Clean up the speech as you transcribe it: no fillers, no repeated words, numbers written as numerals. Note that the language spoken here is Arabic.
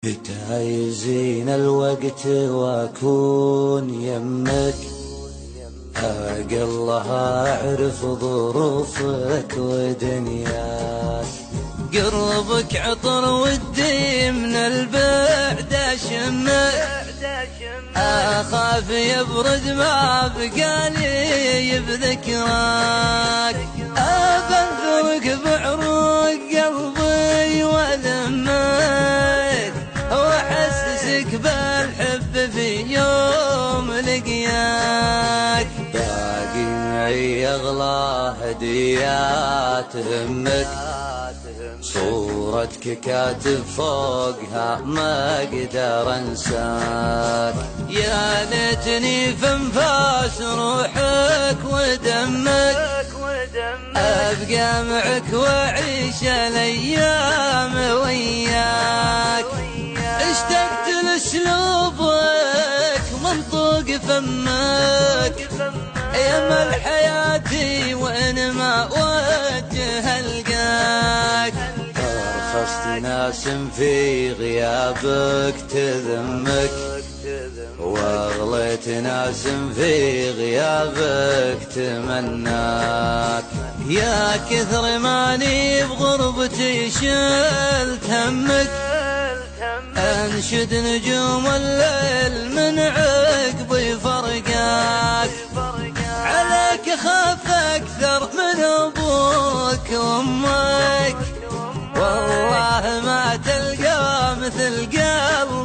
متى يزين الوقت واكون يمك، اقل الله اعرف ظروفك ودنياك. قربك عطر ودي من البعد اشمك، اخاف يبرد ما بقالي بذكراك. ابنثرك بعروق قلبي والمك، واحسسك بالحب في يوم لقياك. باقي معي اغلى هديات همك، صورتك كاتب فوقها ما اقدر انساك. يا ليتني في انفاس روحك ودمك، ابقى معك واعيش الايام وياك. اشتقت لاسلوبك منطوق فمك، يا مل حياتي وين ما وجه القاك. ارخصت ناس في غيابك تذمك، واغليت ناس في غيابك تمناك. يا كثر ماني بغربتي شلت همك، انشد نجوم الليل من عقبي فرقاك. عليك اخاف اكثر من ابوك وامك، والله ما تلقى مثل قلبك